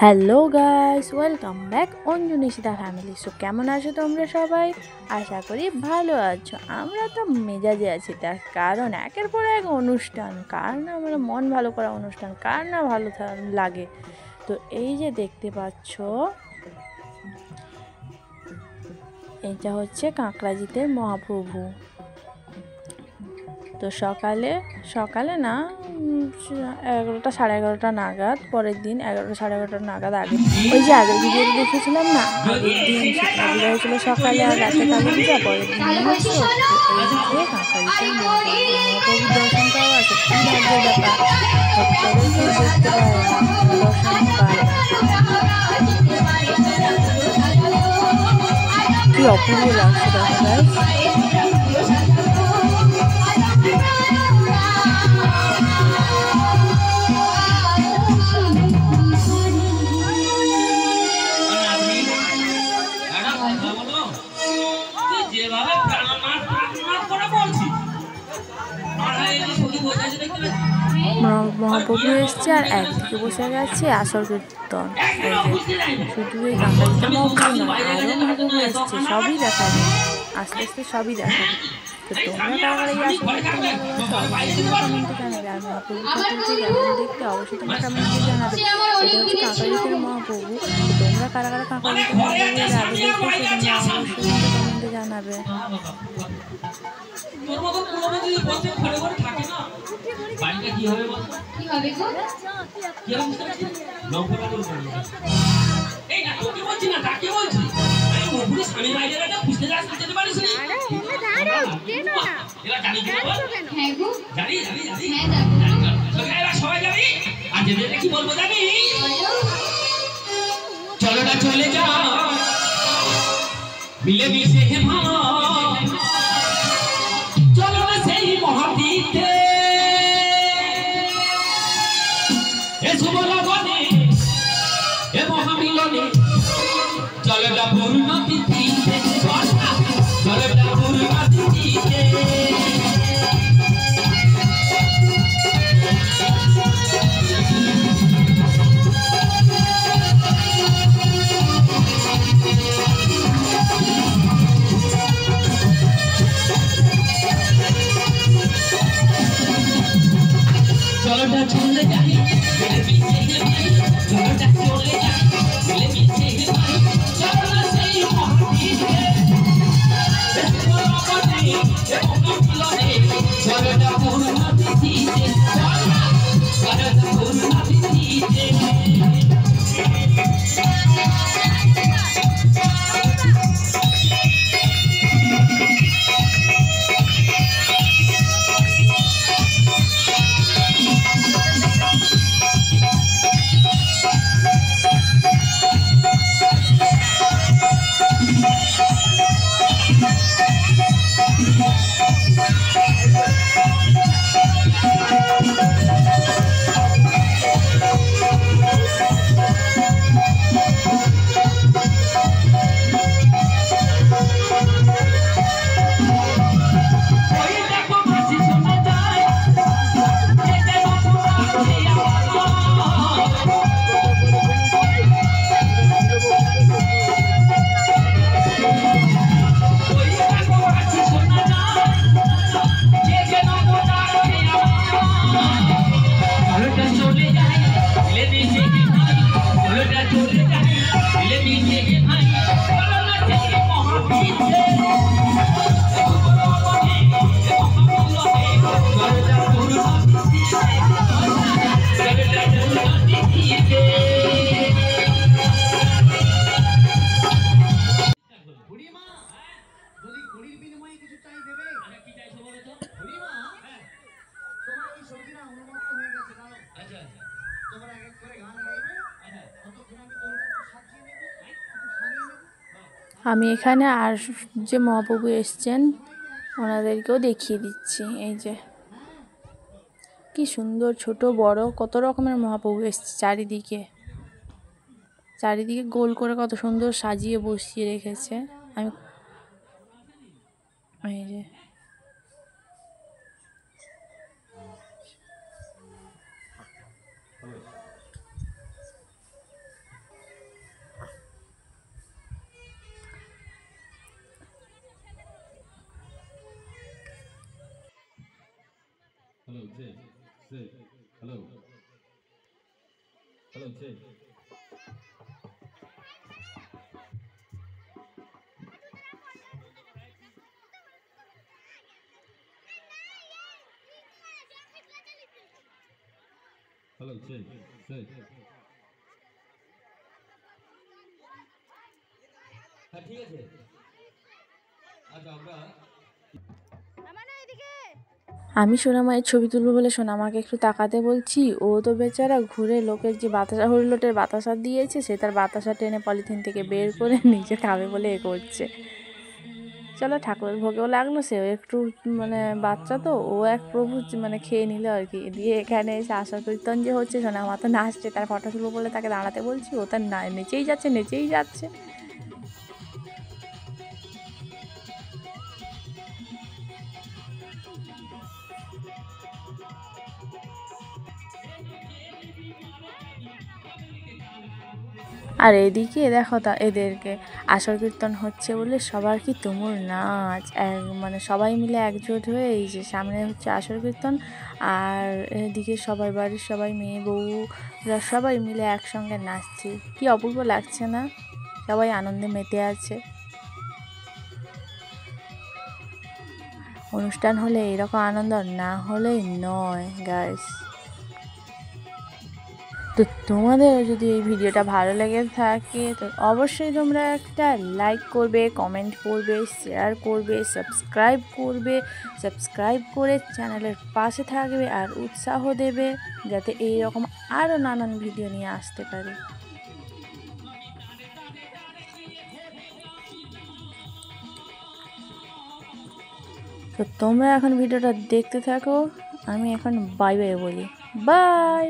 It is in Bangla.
Hello guys, welcome back Anju Nishita family. So কেমন আছো তোমরা সবাই? আশা করি ভালো আছো। আমরা তো মেজাজে আছি, তার কারণ একের পর এক অনুষ্ঠান। কার না আমরা মন ভালো করা অনুষ্ঠান, কার না ভালো লাগে। তো এই যে দেখতে পাচ্ছ, এটা হচ্ছে কাঁকড়াজিতের মহাপ্রভু। তো সকালে সকালে না 11টা 11:30 নাগাদ, পরের দিন 11টা 11:30 নাগাদ, আগে ওই যে আগের ভিডিওতে দেখেছিলাম না, আগের দিন শীতলা পূজা হয়েছিল সকালে আর রাতে কালী পূজা, পরের দিন মহোৎসব। তো এই যে কাঁকড়াজিতে মহাপ্রভুর দর্শন পাওয়া সত্যি ভাগ্যের ব্যাপার। সত্তরে কেউ দেখতে পায় না, দর্শন পায় না। কি অপূর্ব লাগছে দেখো গাইস। মহাপ্রভু এসছে আর একদিকে বসে গেছে আসর কীর্তন। এই যে শুধু এই কাঁকড়াজিতে মহাপ্রভু নয়, আরও মহাপ্রভু এসছে, সবই দেখাবে, আস্তে আস্তে সবই দেখাবে। তো তোমরা কারা কারা এই আসর কীর্তন ভালোবাসো অবশ্যই তোমরা কমেন্টে জানাবে। আর মহাপ্রভু ঠাকুরকে কেমন দেখতে অবশ্যই তোমরা কমেন্টে জানাবে। এটা হচ্ছে কাঁকড়াজিতের মহাপ্রভু। তো তোমরা কারা কারা কাঁকড়াজিতের মহাপ্রভু এর আগে দেখেছো তোমরা অবশ্যই কিন্তু কমেন্টে জানাবে। তোর মতো পুরোনো যদি বলতে ঘরে ঘরে থাকে না, বাড়িটা কি হবে বল? কি হবে গো? কি হবে? লম্পটা করে বলি। এই না তোকে বলছি না, তাকে বলছি। আমি মপুরি স্বামী বাইরে রাখা বুঝতে যাস না, যেতে পারিস না। আরে এমনি দাঁড়াও, কেন না? এরা জানি কি বল? হ্যাঁ গো। জানি। হ্যাঁ জানি। এরা সবাই জানি। আর যেতে কি বলবো জানি? চলো না চলে যা। মিলে মিশে হে ভাই। চলো না সেই মহাতীর্থে। এ শুভ লগনে, এ মহামিলনে, চলো না পূর্ণ তিথিতে, চলো না পূর্ণ তিথিতে। চলোটা চলে যাই, চলে মিশে ভাই, চলোটা চলে যাই, চলে মিশে ভাই, চলো না সেই মহাতীর্থে। চলোটা পূর্ণ তিথিতে, চলোটা পূর্ণ তিথিতে। আমি এখানে আর যে মহাপ্রভু এসছেন ওনাদেরকেও দেখিয়ে দিচ্ছি। এই যে কি সুন্দর ছোট বড় কত রকমের মহাপ্রভু এসছে। চারিদিকে গোল করে কত সুন্দর সাজিয়ে বসিয়ে রেখেছে। এই যে হ্যালো হ্যালো হ্যালো হ্যাঁ ঠিক আছে আচ্ছা আমরা আমি সোনামায়ের ছবি তুলবো বলে সোনামাকে একটু তাকাতে বলছি, ও তো বেচারা ঘুরে লোকের যে বাতাসা হরিলোটের বাতাসা দিয়েছে সে তার বাতাসা টেনে পলিথিন থেকে বের করে নিজে খাবে বলে এ করছে। চলো ঠাকুরের ভোগেও লাগলো, সেও একটু মানে বাচ্চা তো, ও এক প্রভু মানে খেয়ে নিল আর কি। দিয়ে এখানে এসে আশা কীর্তন যে হচ্ছে, সোনামা তো নাচছে, তার ফটো তুলবো বলে তাকে দাঁড়াতে বলছি, ও তার নেচেই যাচ্ছে। আর এদিকে দেখো এদেরকে আসর কীর্তন হচ্ছে বলে সবার কি তুমুল নাচ, মানে সবাই মিলে একজোট হয়ে এই যে সামনে হচ্ছে আসর কীর্তন, আর এদিকে সবাই বাড়ির সবাই মেয়ে বউরা সবাই মিলে একসঙ্গে নাচছে। কি অপূর্ব লাগছে না? সবাই আনন্দে মেতে আছে। অনুষ্ঠান হলে এরকম আনন্দ না হলেই নয় গাইস। তো তোমাদের যদি এই ভিডিওটা ভালো লেগে থাকে তো অবশ্যই তোমরা একটা লাইক করবে, কমেন্ট করবে, শেয়ার করবে, সাবস্ক্রাইব করে চ্যানেলের পাশে থাকবে আর উৎসাহ দেবে যাতে এইরকম আরও নানান ভিডিও নিয়ে আসতে পারি। তো তোমরা এখন ভিডিওটা দেখতে থাকো, আমি এখন বাই বাই বলি, বাই।